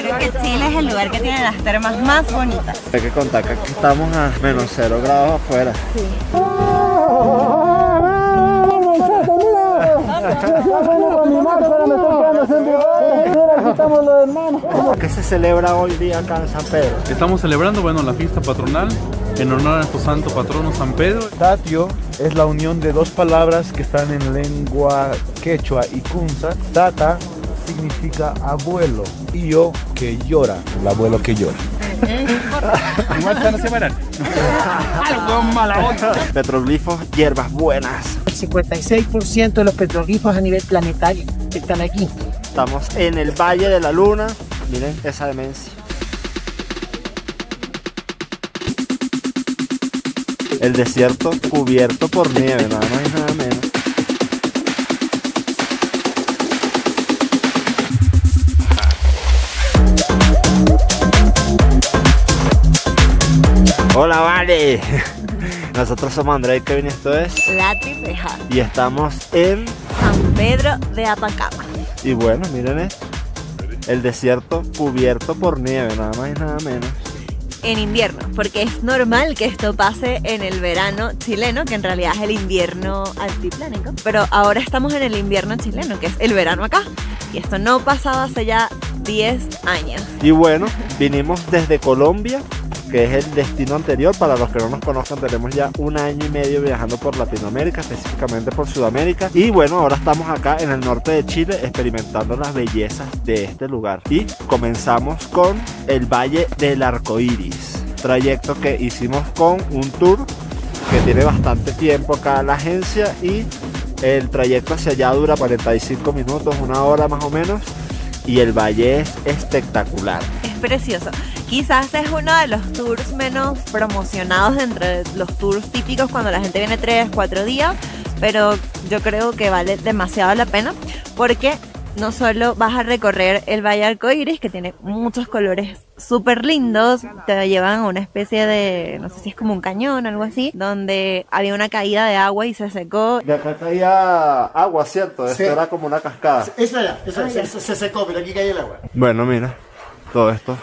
Creo que Chile es el lugar que tiene las termas más bonitas. Hay que contar que aquí estamos a menos 0 grados afuera. Sí. ¿Qué se celebra hoy día acá en San Pedro? Estamos celebrando, bueno, la fiesta patronal en honor a nuestro santo patrono San Pedro. Tatio es la unión de dos palabras que están en lengua quechua y kunza. Tata significa abuelo y yo que llora, el abuelo que llora. Igual se van a separar. Algo mala onda. Petroglifos, hierbas buenas. El 56% de los petroglifos a nivel planetario están aquí. Estamos en el Valle de la Luna. Miren esa demencia. El desierto cubierto por nieve, nada más y nada menos. Hola, vale. Nosotros somos André y Kevin, esto es La Tipeja. y estamos en... San Pedro de Atacama. Y bueno, miren esto. El desierto cubierto por nieve, nada más y nada menos. En invierno, porque es normal que esto pase en el verano chileno, que en realidad es el invierno altiplánico. Pero ahora estamos en el invierno chileno, que es el verano acá. Y esto no pasaba hace ya 10 años. Y bueno, vinimos desde Colombia, que es el destino anterior. Para los que no nos conozcan, tenemos ya 1 año y medio viajando por Latinoamérica, específicamente por Sudamérica. Y bueno, ahora estamos acá en el norte de Chile experimentando las bellezas de este lugar. Y comenzamos con el Valle del Arcoíris, trayecto que hicimos con un tour que tiene bastante tiempo acá en la agencia, y el trayecto hacia allá dura 45 minutos, 1 hora más o menos. Y el valle es espectacular. Es precioso. Quizás es uno de los tours menos promocionados entre los tours típicos cuando la gente viene 3, 4 días, pero yo creo que vale demasiado la pena porque no solo vas a recorrer el Valle Arcoíris, que tiene muchos colores súper lindos, te llevan a una especie de, no sé si es como un cañón o algo así, donde había una caída de agua y se secó. De acá caía agua, ¿cierto? Esto Sí. era como una cascada. Eso era, se secó, pero aquí cae el agua. Bueno, mira, todo esto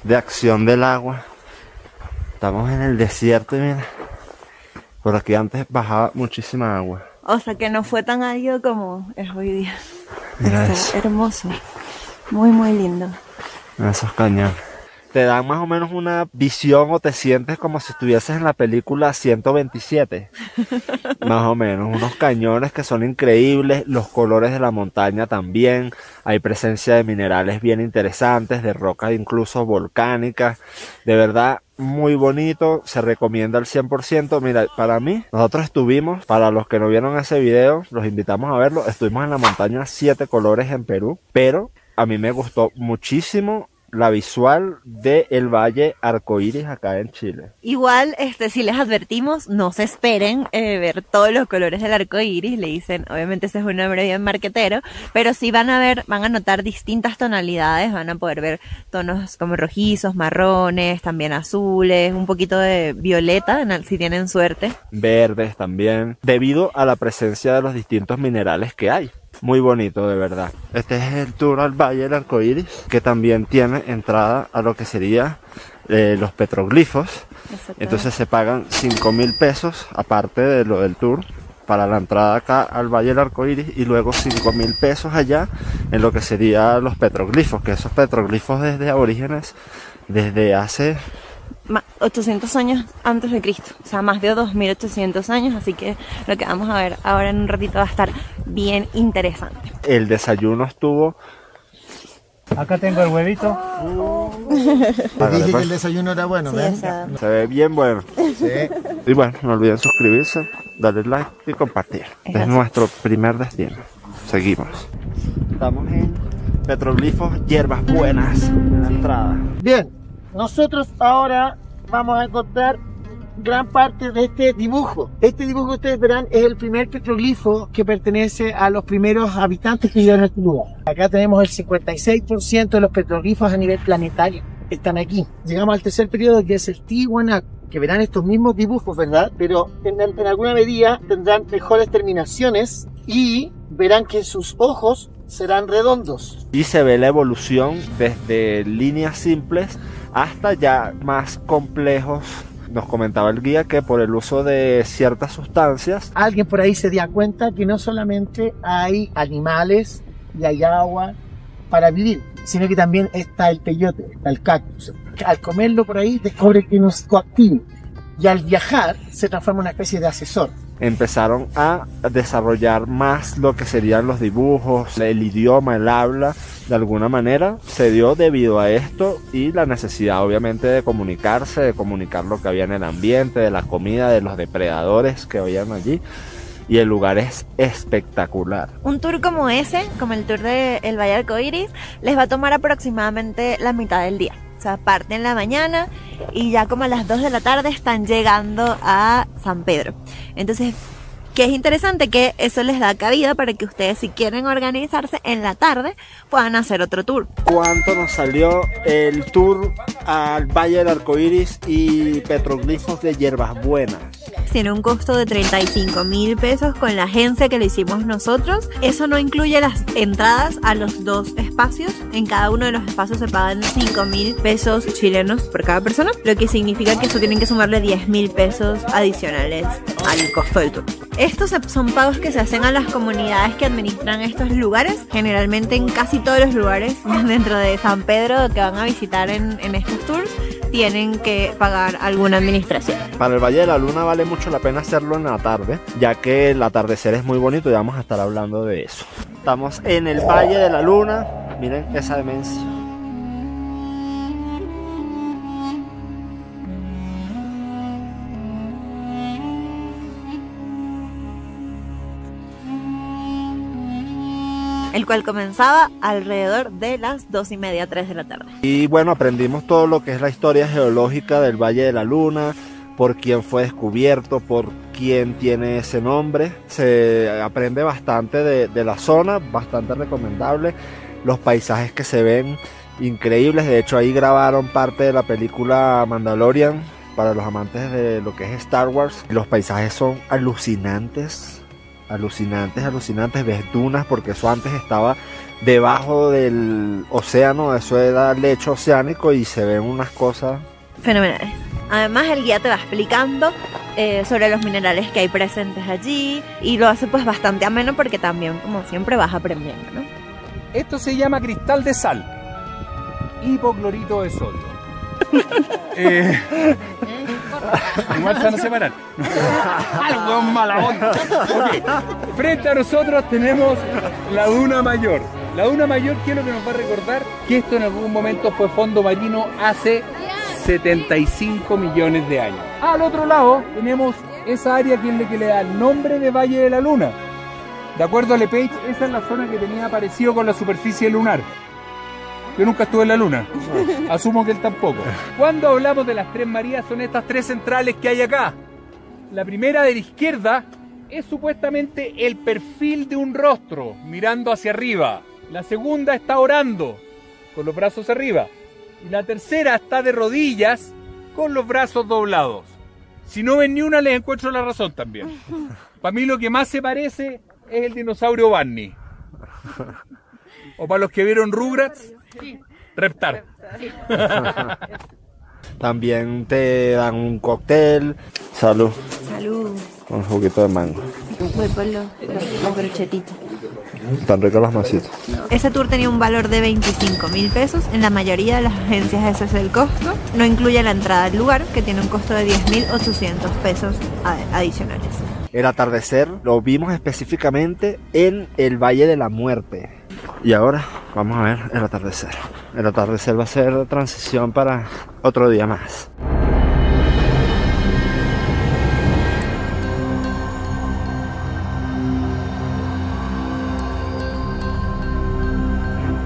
de acción del agua. Estamos en el desierto y mira, por aquí antes bajaba muchísima agua. O sea que no fue tan árido como es hoy día. Mira Está eso. hermoso, muy muy lindo. Esos cañones. Te dan más o menos una visión, o te sientes como si estuvieses en la película 127. Más o menos. Unos cañones que son increíbles. Los colores de la montaña también. Hay presencia de minerales bien interesantes, de rocas incluso volcánicas. De verdad, muy bonito. Se recomienda al 100%. Mira, para mí, nosotros estuvimos, para los que no vieron ese video, los invitamos a verlo. Estuvimos en la montaña 7 Colores en Perú. Pero a mí me gustó muchísimo la visual del Valle Arcoíris acá en Chile. Igual, si les advertimos, no se esperen ver todos los colores del arco iris, le dicen, obviamente ese es un nombre bien marquetero, pero sí van a notar distintas tonalidades, van a poder ver tonos como rojizos, marrones, también azules, un poquito de violeta, si tienen suerte. Verdes también, debido a la presencia de los distintos minerales que hay. Muy bonito, de verdad. Este es el tour al Valle del Arcoíris, que también tiene entrada a lo que sería los petroglifos. Entonces se pagan 5.000 pesos, aparte de lo del tour, para la entrada acá al Valle del Arcoíris, y luego 5.000 pesos allá en lo que serían los petroglifos, que esos petroglifos desde aborígenes, desde hace 800 años antes de Cristo, o sea, más de 2800 años, así que lo que vamos a ver ahora en un ratito va a estar bien interesante. el desayuno estuvo... Acá tengo el huevito. Te dije que el desayuno era bueno, Sí, ¿ven? esa- Se ve bien bueno. Sí. Y bueno, no olviden suscribirse, darle like y compartir. Es nuestro primer destino. Seguimos. Estamos en Petroglifos, hierbas buenas, en la entrada. Bien, nosotros ahora vamos a encontrar gran parte de este dibujo. Este dibujo que ustedes verán es el primer petroglifo que pertenece a los primeros habitantes que vivían en este lugar. Acá tenemos el 56% de los petroglifos a nivel planetario. Están aquí. Llegamos al tercer periodo, que es el Tiwanaku, que verán estos mismos dibujos, ¿verdad? Pero en alguna medida tendrán mejores terminaciones y verán que sus ojos serán redondos. Y se ve la evolución desde líneas simples hasta ya más complejos. Nos comentaba el guía que por el uso de ciertas sustancias, Alguien por ahí se dio cuenta que no solamente hay animales y hay agua para vivir, sino que también está el peyote, está el cactus. Al comerlo por ahí descubre que no es coactivo y al viajar se transforma en una especie de asesor. empezaron a desarrollar más lo que serían los dibujos, el idioma, el habla, de alguna manera se dio debido a esto y la necesidad obviamente de comunicarse, de comunicar lo que había en el ambiente, de la comida, de los depredadores que habían allí. Y el lugar es espectacular. Un tour como ese, como el tour del Valle Arcoiris, les va a tomar aproximadamente la mitad del día. O sea, parten en la mañana y ya como a las 2 de la tarde están llegando a San Pedro. Entonces, que es interesante que eso les da cabida para que ustedes, si quieren organizarse en la tarde, puedan hacer otro tour. ¿Cuánto nos salió el tour al Valle del Arcoiris y petroglifos de Hierbas Buenas? Tiene un costo de 35.000 pesos con la agencia que le hicimos nosotros. Eso no incluye las entradas a los 2 espacios. En cada uno de los espacios se pagan 5.000 pesos chilenos por cada persona, lo que significa que eso tienen que sumarle 10.000 pesos adicionales al costo del tour. Estos son pagos que se hacen a las comunidades que administran estos lugares. Generalmente en casi todos los lugares dentro de San Pedro que van a visitar en estos tours tienen que pagar alguna administración. Para el Valle de la Luna vale mucho la pena hacerlo en la tarde, ya que el atardecer es muy bonito y vamos a estar hablando de eso. Estamos en el Valle de la Luna, miren esa demencia. El cual comenzaba alrededor de las 2:30, 3 de la tarde. Y bueno, aprendimos todo lo que es la historia geológica del Valle de la Luna, por quién fue descubierto, por quién tiene ese nombre. Se aprende bastante de la zona, bastante recomendable. Los paisajes que se ven increíbles, de hecho ahí grabaron parte de la película Mandalorian para los amantes de lo que es Star Wars. Los paisajes son alucinantes. Alucinantes, ves dunas porque eso antes estaba debajo del océano, eso era lecho oceánico y se ven unas cosas fenomenales. Además el guía te va explicando sobre los minerales que hay presentes allí y lo hace pues bastante ameno porque también como siempre vas aprendiendo, ¿no? Esto se llama cristal de sal, hipoclorito de sodio. Igual se van a separar. Algo mala onda. Okay. Frente a nosotros tenemos la Duna Mayor. La Duna Mayor, ¿qué es lo que nos va a recordar? Que esto en algún momento fue fondo marino hace 75 millones de años. Al otro lado tenemos esa área que es la que le da el nombre de Valle de la Luna. De acuerdo a Lepage, esa es la zona que tenía parecido con la superficie lunar. Yo nunca estuve en la Luna, asumo que él tampoco. Cuando hablamos de las Tres Marías son estas 3 centrales que hay acá. La primera de la izquierda es supuestamente el perfil de un rostro mirando hacia arriba. La segunda está orando con los brazos arriba. Y la tercera está de rodillas con los brazos doblados. Si no ven ni una les encuentro la razón también. Para mí lo que más se parece es el dinosaurio Barney. O para los que vieron Rugrats, Reptar. También te dan un cóctel. Salud. Salud. Con juguito de mango. Voy por los brochetitos. Están ricas las masitas. Ese tour tenía un valor de 25.000 pesos. En la mayoría de las agencias ese es el costo. No incluye la entrada al lugar, que tiene un costo de 10.800 pesos adicionales. El atardecer lo vimos específicamente en el Valle de la Muerte. Y ahora vamos a ver el atardecer. El atardecer va a ser transición para otro día más.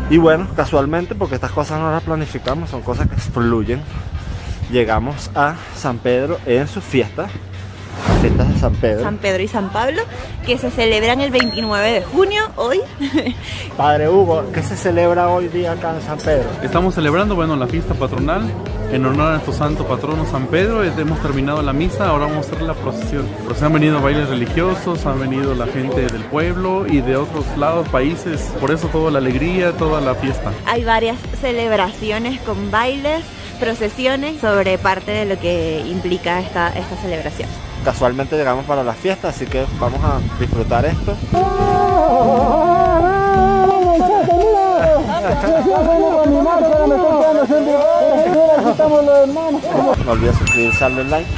Y bueno, casualmente, porque estas cosas no las planificamos, son cosas que fluyen, llegamos a San Pedro en su fiesta. fiestas de San Pedro. San Pedro y San Pablo, que se celebran el 29 de junio, hoy. Padre Hugo, ¿qué se celebra hoy día acá en San Pedro? Estamos celebrando, bueno, la fiesta patronal en honor a nuestro santo patrono San Pedro. Hemos terminado la misa, ahora vamos a hacer la procesión. Pues han venido bailes religiosos, han venido la gente del pueblo y de otros lados, países, por eso toda la alegría, toda la fiesta. Hay varias celebraciones con bailes, procesiones, sobre parte de lo que implica esta celebración. Casualmente llegamos para la fiesta, así que vamos a disfrutar esto. No olvides suscribirse, darle like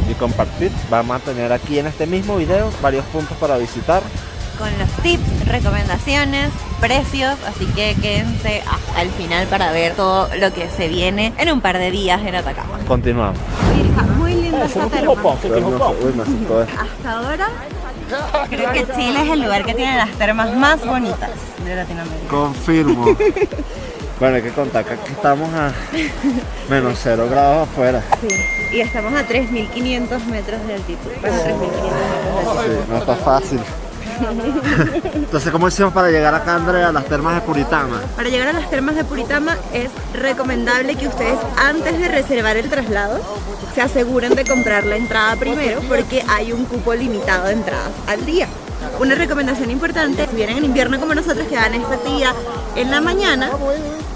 y compartir. Vamos a tener aquí en este mismo video varios puntos para visitar, con los tips, recomendaciones, precios, así que quédense hasta el final para ver todo lo que se viene en un par de días en Atacama. Continuamos. Oye, está muy linda esta terma. Uy, me asustó esto. Hasta ahora creo que Chile es el lugar que tiene las termas más bonitas de Latinoamérica. Confirmo. Bueno, hay que contar que aquí estamos a menos 0 grados afuera. Sí, y estamos a 3.500 metros de altitud. Bueno, 3.500 metros de altitud. Sí, no está fácil. Entonces, ¿cómo hicimos para llegar acá, Andrea, a las termas de Puritama? Para llegar a las termas de Puritama es recomendable que ustedes, antes de reservar el traslado, se aseguren de comprar la entrada primero, porque hay un cupo limitado de entradas al día. Una recomendación importante, si vienen en invierno como nosotros, que hagan esta actividad en la mañana,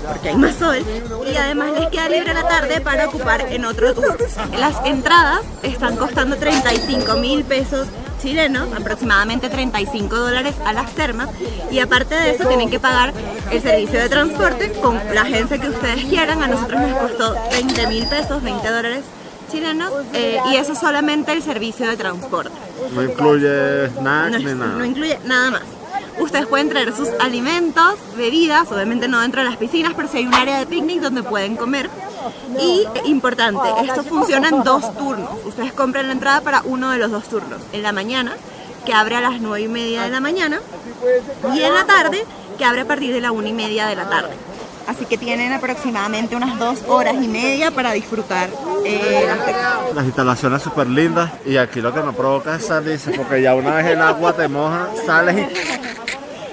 porque hay más sol, y además les queda libre la tarde para ocupar en otro tour. Las entradas están costando 35.000 pesos chilenos, aproximadamente $35 a las termas, y aparte de eso tienen que pagar el servicio de transporte con la agencia que ustedes quieran. A nosotros nos costó 20.000 pesos, $20 chilenos, y eso solamente el servicio de transporte. No incluye snacks ni nada. No incluye nada más. Ustedes pueden traer sus alimentos, bebidas, obviamente no dentro de las piscinas, pero sí hay un área de picnic donde pueden comer. Y importante, esto funciona en 2 turnos. Ustedes compran la entrada para uno de los 2 turnos. En la mañana, que abre a las 9:30 de la mañana, y en la tarde, que abre a partir de la 1:30 de la tarde. Así que tienen aproximadamente unas 2 horas y media para disfrutar las termas. Las instalaciones súper lindas, y aquí lo que nos provoca es salirse, porque ya una vez el agua te moja, sales y...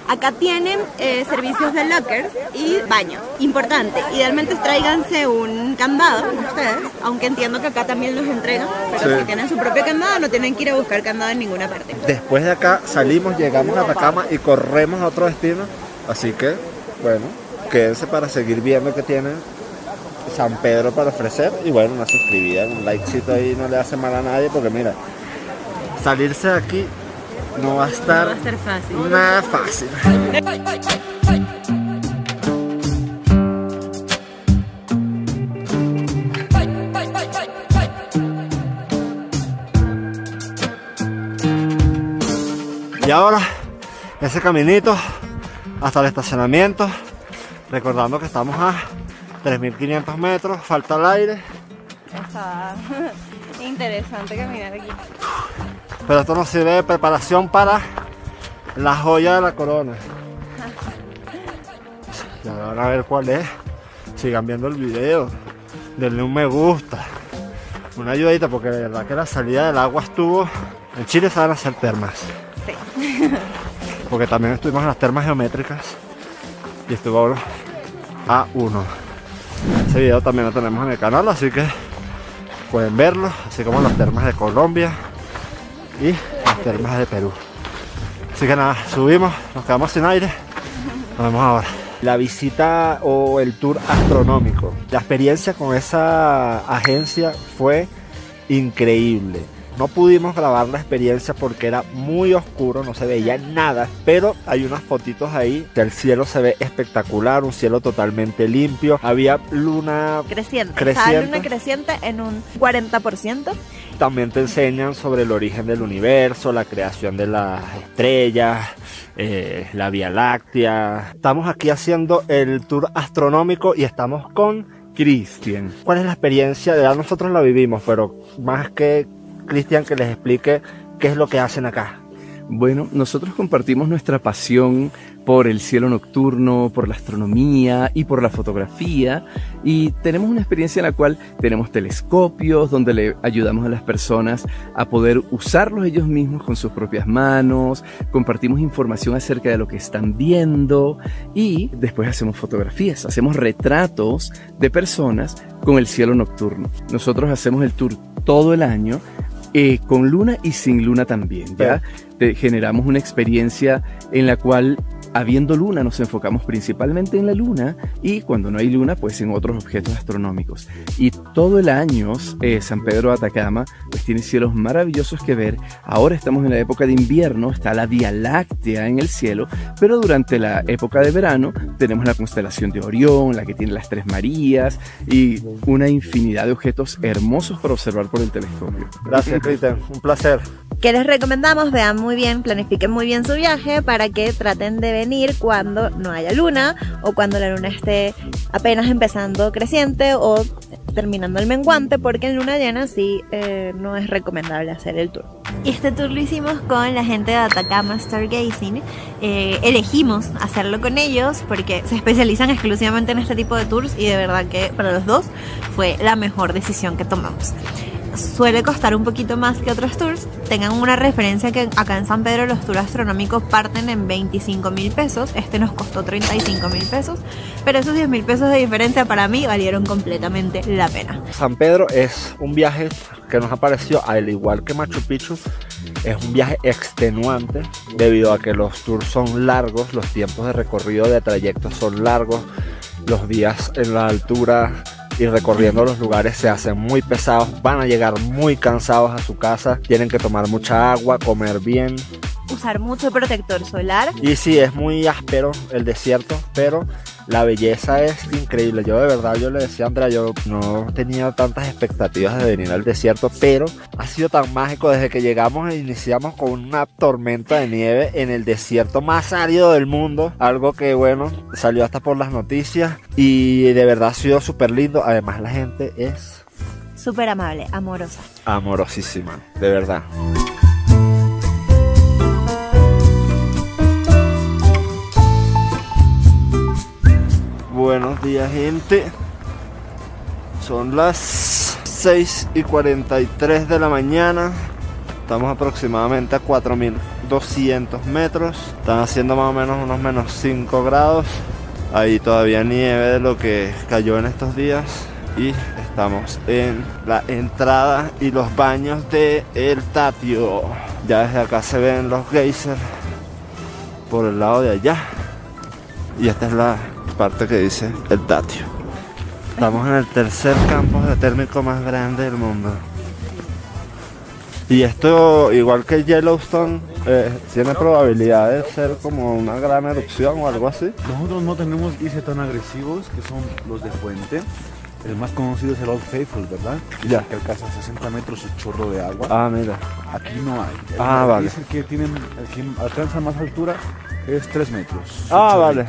Acá tienen servicios de lockers y baños. Importante, idealmente tráiganse un candado ustedes, aunque entiendo que acá también los entregan, pero Sí. si tienen su propio candado no tienen que ir a buscar candado en ninguna parte. Después de acá salimos, llegamos a Atacama y corremos a otro destino, así que, bueno, quédense para seguir viendo que tiene San Pedro para ofrecer, y bueno, una suscribida, un likecito ahí no le hace mal a nadie, porque mira, salirse de aquí no va a estar, fácil. nada fácil. Y ahora, ese caminito hasta el estacionamiento, recordando que estamos a 3.500 metros, falta el aire. Está interesante caminar aquí. Pero esto nos sirve de preparación para la joya de la corona. Ya van a ver cuál es. Sigan viendo el video. Denle un me gusta. Una ayudadita, porque de verdad que la salida del agua estuvo... En Chile saben hacer termas. Sí. Porque también estuvimos en las termas geométricas. Y estuvo a 1. Ese video también lo tenemos en el canal, así que pueden verlo. Así como las termas de Colombia y las termas de Perú. Así que nada, subimos, nos quedamos sin aire. Nos vemos ahora. La visita o el tour astronómico. La experiencia con esa agencia fue increíble. No pudimos grabar la experiencia porque era muy oscuro, no se veía nada, pero hay unas fotitos ahí que el cielo se ve espectacular, un cielo totalmente limpio. Había luna creciente. Estaba luna creciente en un 40%. También te enseñan sobre el origen del universo, la creación de las estrellas, la Vía Láctea. Estamos aquí haciendo el tour astronómico y estamos con Cristian. ¿Cuál es la experiencia? Ya nosotros la vivimos, pero más que Cristian que les explique qué es lo que hacen acá. Bueno, nosotros compartimos nuestra pasión por el cielo nocturno, por la astronomía y por la fotografía, y tenemos una experiencia en la cual tenemos telescopios donde le ayudamos a las personas a poder usarlos ellos mismos con sus propias manos, compartimos información acerca de lo que están viendo y después hacemos fotografías, hacemos retratos de personas con el cielo nocturno. Nosotros hacemos el tour todo el año, con luna y sin luna también, ¿ya? Generamos una experiencia en la cual, habiendo luna, nos enfocamos principalmente en la luna, y cuando no hay luna, pues en otros objetos astronómicos. Y todo el año San Pedro de Atacama pues tiene cielos maravillosos que ver. Ahora estamos en la época de invierno, está la Vía Láctea en el cielo, pero durante la época de verano tenemos la constelación de Orión, la que tiene las Tres Marías, y una infinidad de objetos hermosos para observar por el telescopio. Gracias, Cristian, un placer. ¿Qué les recomendamos? Vean muy bien, planifiquen muy bien su viaje para que traten de venir cuando no haya luna o cuando la luna esté apenas empezando creciente o terminando el menguante, porque en luna llena sí no es recomendable hacer el tour. Y este tour lo hicimos con la gente de Atacama Stargazing. Elegimos hacerlo con ellos porque se especializan exclusivamente en este tipo de tours y de verdad que para los dos fue la mejor decisión que tomamos. Suele costar un poquito más que otros tours. Tengan una referencia que acá en San Pedro los tours astronómicos parten en 25.000 pesos. Este nos costó 35.000 pesos, pero esos 10.000 pesos de diferencia para mí valieron completamente la pena. San Pedro es un viaje que nos ha parecido, al igual que Machu Picchu, es un viaje extenuante debido a que los tours son largos, los tiempos de recorrido de trayectos son largos, los días en la altura y recorriendo los lugares se hacen muy pesados, van a llegar muy cansados a su casa, tienen que tomar mucha agua, comer bien, usar mucho protector solar. Y sí, es muy áspero el desierto, pero la belleza es increíble. Yo de verdad, yo le decía a Andrea, yo no tenía tantas expectativas de venir al desierto, pero ha sido tan mágico desde que llegamos e iniciamos con una tormenta de nieve en el desierto más árido del mundo, algo que bueno, salió hasta por las noticias y de verdad ha sido súper lindo. Además la gente es súper amable, amorosa. Amorosísima, de verdad. Buenos días, gente. Son las 6:43 de la mañana. Estamos aproximadamente a 4.200 metros. Están haciendo más o menos unos menos 5 grados. Hay todavía nieve de lo que cayó en estos días. Y estamos en la entrada y los baños de El Tatio. Ya desde acá se ven los geysers por el lado de allá. Y esta es la parte que dice El Tatio. Estamos en el tercer campo geotérmico más grande del mundo. Y esto, igual que Yellowstone, tiene probabilidad de ser como una gran erupción o algo así. Nosotros no tenemos íceres tan agresivos, que son los de fuente. El más conocido es el Old Faithful, ¿verdad? Ya. Que alcanza 60 metros el chorro de agua. Ah, mira. Aquí no hay. Vale. El que alcanza más altura es 3 metros. Ah, vale.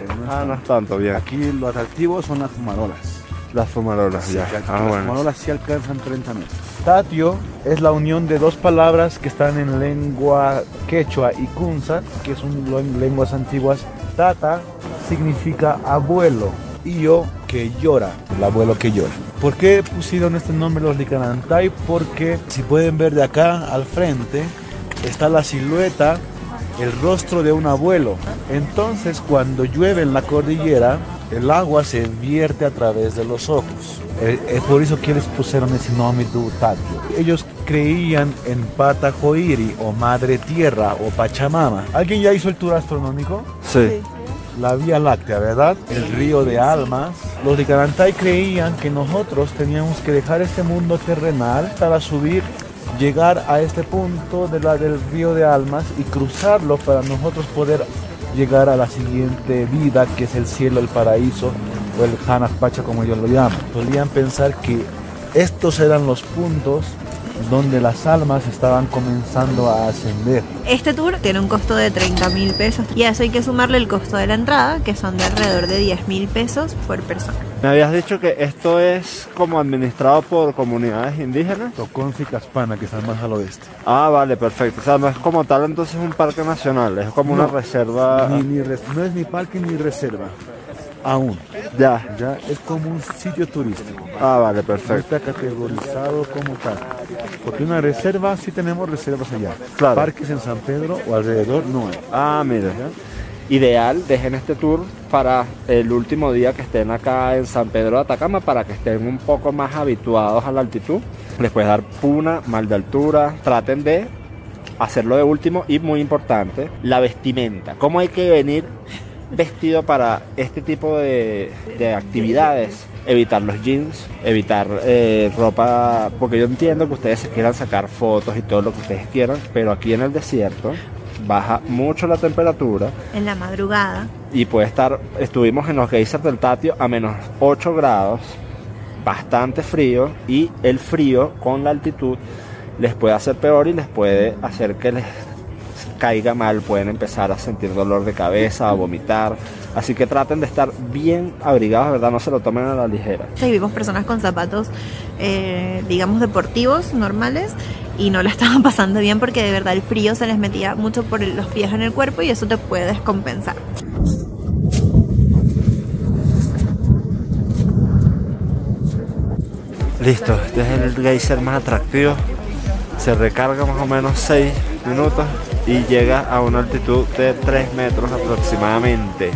No es tanto, bien. Aquí lo atractivo son las fumarolas. Las fumarolas, sí, ya. Las bueno. fumarolas sí alcanzan 30 metros. Tatio es la unión de dos palabras que están en lengua quechua y kunza, que son lenguas antiguas. Tata significa abuelo. Y yo que llora, el abuelo que llora. ¿Por qué pusieron este nombre los Licanantay? Porque si pueden ver de acá al frente está la silueta, el rostro de un abuelo. Entonces cuando llueve en la cordillera, el agua se vierte a través de los ojos. Es por eso que les pusieron ese nombre de Tatio. Ellos creían en Patajoiri o Madre Tierra o Pachamama. ¿Alguien ya hizo el tour astronómico? Sí. La Vía Láctea, ¿verdad? El río de almas. Los de Licanantay creían que nosotros teníamos que dejar este mundo terrenal para subir, llegar a este punto del río de almas y cruzarlo para nosotros poder llegar a la siguiente vida, que es el cielo, el paraíso o el Hanaj Pacha, como ellos lo llaman. Solían pensar que estos eran los puntos donde las almas estaban comenzando a ascender. Este tour tiene un costo de 30.000 pesos y a eso hay que sumarle el costo de la entrada, que son de alrededor de 10.000 pesos por persona. Me habías dicho que esto es como administrado por comunidades indígenas. Toconce y Caspana, que están más al oeste. Ah, vale, perfecto. O sea, no es como tal entonces un parque nacional, es como una reserva. No es ni parque ni reserva. Aún. Ya es como un sitio turístico. Ah, vale, No perfecto. está categorizado como tal. Porque una reserva, sí tenemos reservas allá. Claro. Parques en San Pedro o alrededor no hay. Ah, mire. Ideal, dejen este tour para el último día que estén acá en San Pedro de Atacama, para que estén un poco más habituados a la altitud. Les puedes dar puna, mal de altura. Traten de hacerlo de último y muy importante, la vestimenta. ¿Cómo hay que venir vestido para este tipo de actividades? Evitar los jeans, evitar ropa, porque yo entiendo que ustedes se quieran sacar fotos y todo lo que ustedes quieran, pero aquí en el desierto baja mucho la temperatura En la madrugada. y puede estar, estuvimos en los geysers del Tatio a menos 8 grados, bastante frío, y el frío con la altitud les puede hacer peor y les puede hacer que les caiga mal, pueden empezar a sentir dolor de cabeza, a vomitar, así que traten de estar bien abrigados, ¿verdad? No se lo tomen a la ligera. Y vimos personas con zapatos, digamos, deportivos, normales, y no la estaban pasando bien porque de verdad el frío se les metía mucho por los pies en el cuerpo y eso te puede descompensar. Listo, este es el geyser más atractivo. Se recarga más o menos 6 minutos y llega a una altitud de 3 metros aproximadamente.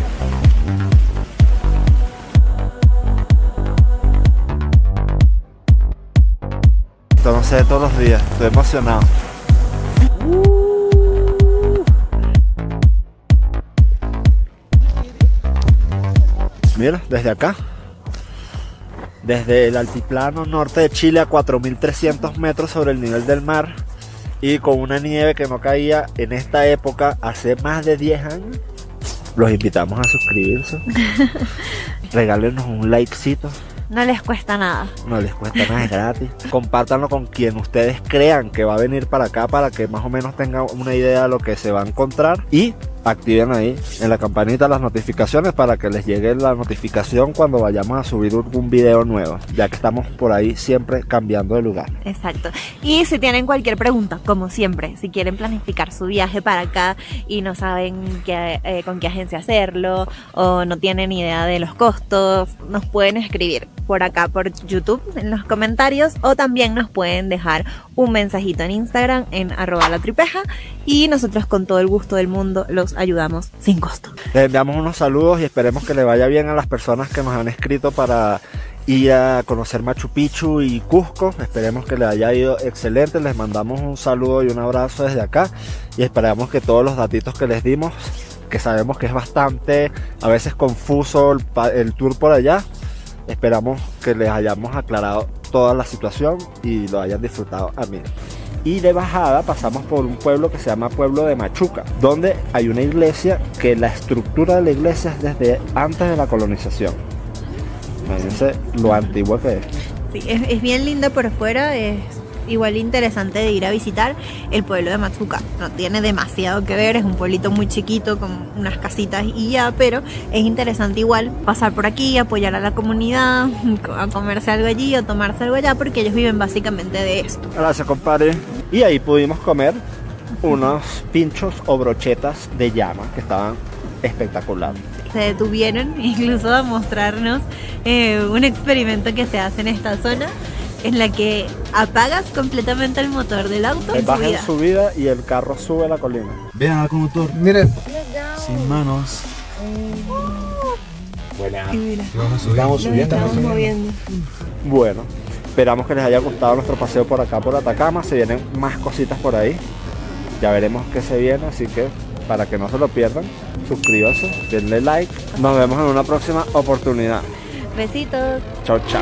Esto no se ve todos los días, estoy emocionado. Mira, desde acá, desde el altiplano norte de Chile a 4.300 metros sobre el nivel del mar, y con una nieve que no caía en esta época hace más de 10 años, los invitamos a suscribirse. Regálenos un likecito. No les cuesta nada. No les cuesta nada, es gratis. Compártanlo con quien ustedes crean que va a venir para acá, para que más o menos tengan una idea de lo que se va a encontrar. Y activen ahí en la campanita las notificaciones para que les llegue la notificación cuando vayamos a subir un video nuevo, ya que estamos por ahí siempre cambiando de lugar. Exacto. Y si tienen cualquier pregunta, como siempre, si quieren planificar su viaje para acá y no saben con qué agencia hacerlo o no tienen idea de los costos, nos pueden escribir por acá por YouTube en los comentarios, o también nos pueden dejar un mensajito en Instagram en @latripeja y nosotros con todo el gusto del mundo los ayudamos sin costo. Les enviamos unos saludos y esperemos que le vaya bien a las personas que nos han escrito para ir a conocer Machu Picchu y Cusco. Esperemos que les haya ido excelente. Les mandamos un saludo y un abrazo desde acá y esperamos que todos los datitos que les dimos, que sabemos que es bastante a veces confuso el tour por allá, esperamos que les hayamos aclarado toda la situación y lo hayan disfrutado a mí. Y de bajada pasamos por un pueblo que se llama Pueblo de Machuca, donde hay una iglesia que la estructura de la iglesia es desde antes de la colonización. Imagínense lo antiguo que es. Sí, es bien lindo por fuera, es igual interesante de ir a visitar el pueblo de Machuca. No tiene demasiado que ver, es un pueblito muy chiquito con unas casitas y ya, pero es interesante igual pasar por aquí, apoyar a la comunidad, a comerse algo allí o tomarse algo allá, porque ellos viven básicamente de esto. Gracias, compadre. Y ahí pudimos comer unos pinchos o brochetas de llama que estaban espectaculares. Se detuvieron incluso a mostrarnos un experimento que se hace en esta zona, en la que apagas completamente el motor del auto en Baja subida. en subida y el carro sube la colina. Vean al conductor, miren, sin manos. Estamos subiendo. Bueno, esperamos que les haya gustado nuestro paseo por acá por Atacama. Se vienen más cositas por ahí. Ya veremos qué se viene, así que para que no se lo pierdan, suscríbanse, denle like. Nos vemos en una próxima oportunidad. Besitos. Chao, chao.